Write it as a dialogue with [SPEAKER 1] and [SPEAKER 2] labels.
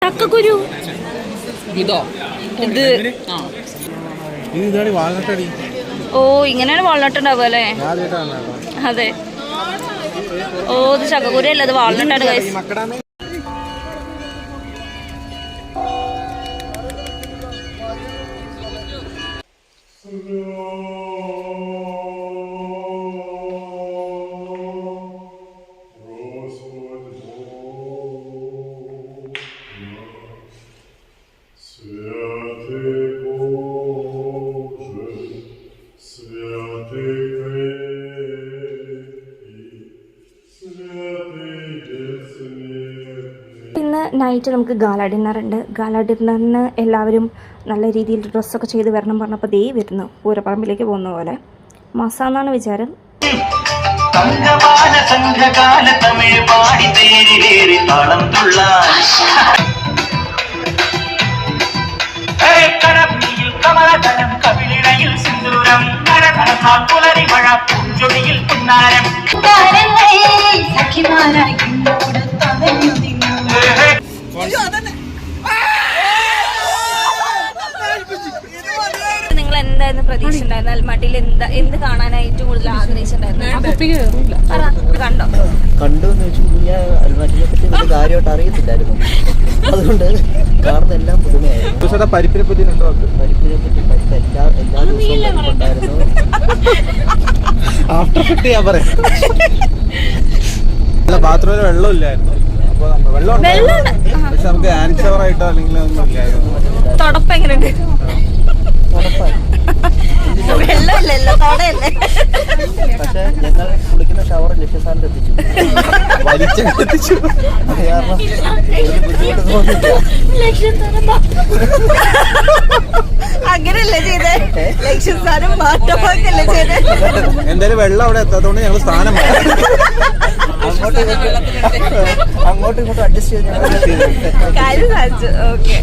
[SPEAKER 1] ചക്കക്കുരു ഇതോ ഇത് ഓ ഇങ്ങനെയാണ് വാൾനട്ട് ഉണ്ടാവുക അല്ലേ? അതെ. ഓ ഇത് ചക്കക്കുരു അല്ല, ഇത് വാൾനട്ടാണ് ഗൈസ്. ഇന്ന് നൈറ്റ് നമുക്ക് ഗാല ഡിന്നർ ഉണ്ട്. ഗാല ഡിന്നറിന് എല്ലാവരും നല്ല രീതിയിൽ ഡ്രസ്സൊക്കെ ചെയ്ത് വരണം പറഞ്ഞപ്പോൾ ദേ വരുന്നു. പൂരപ്പറമ്പിലേക്ക് പോകുന്ന പോലെ മസാന്നാണ് വിചാരം. നിങ്ങൾ എന്തായിരുന്നു പ്രതീക്ഷ ഉണ്ടായിരുന്നു? അൽമട്ടിയിൽ എന്ത് കാണാനായിട്ട് കൂടുതൽ ആഗ്രഹിച്ചിട്ടുണ്ടായിരുന്നു?
[SPEAKER 2] കണ്ടു എന്ന് വെച്ചാൽ ഞാൻ അൽമട്ടിനെ പറ്റി വലിയ കാര്യമായിട്ട് അറിയത്തില്ലായിരുന്നു. അതുകൊണ്ട് കാണുന്നെല്ലാം പുതുമയായിരുന്നു. പരിപ്പിനെ പറ്റി എല്ലാ ദിവസവും ഉണ്ടായിരുന്നു.
[SPEAKER 3] ബാത്റൂമിൽ വെള്ളമില്ലായിരുന്നു. അപ്പൊ വെള്ളം പക്ഷെ നമുക്ക് ഹാൻഡ് ഷവർ ആയിട്ടോ അല്ലെങ്കിൽ ഒന്നും ഇല്ലായിരുന്നു.
[SPEAKER 1] തുടപ്പ് എങ്ങനെയുണ്ട്? വെള്ളമില്ലല്ലോ, തുടയല്ലേ.
[SPEAKER 2] പക്ഷെ ഞങ്ങൾ കുളിക്കുന്ന ഷവർ ലക്ഷ്യസ്ഥാനത്ത് എത്തിച്ചു. അത് കാരണം ഒരു ബുദ്ധിമുട്ട് തോന്നില്ല.
[SPEAKER 1] അങ്ങനെയല്ലേ ചെയ്തേ? ലക്ഷ്യസ്ഥാനം മാറ്റമൊക്കെയല്ലേ ചെയ്തേ?
[SPEAKER 3] എന്തായാലും വെള്ളം അവിടെ എത്താത്തതുകൊണ്ട് ഞങ്ങൾ സ്ഥാനം
[SPEAKER 2] അങ്ങോട്ടും ഇങ്ങോട്ടും അഡ്ജസ്റ്റ് ചെയ്ത്
[SPEAKER 1] കാര്യം സാധിച്ചു. ഓക്കെ.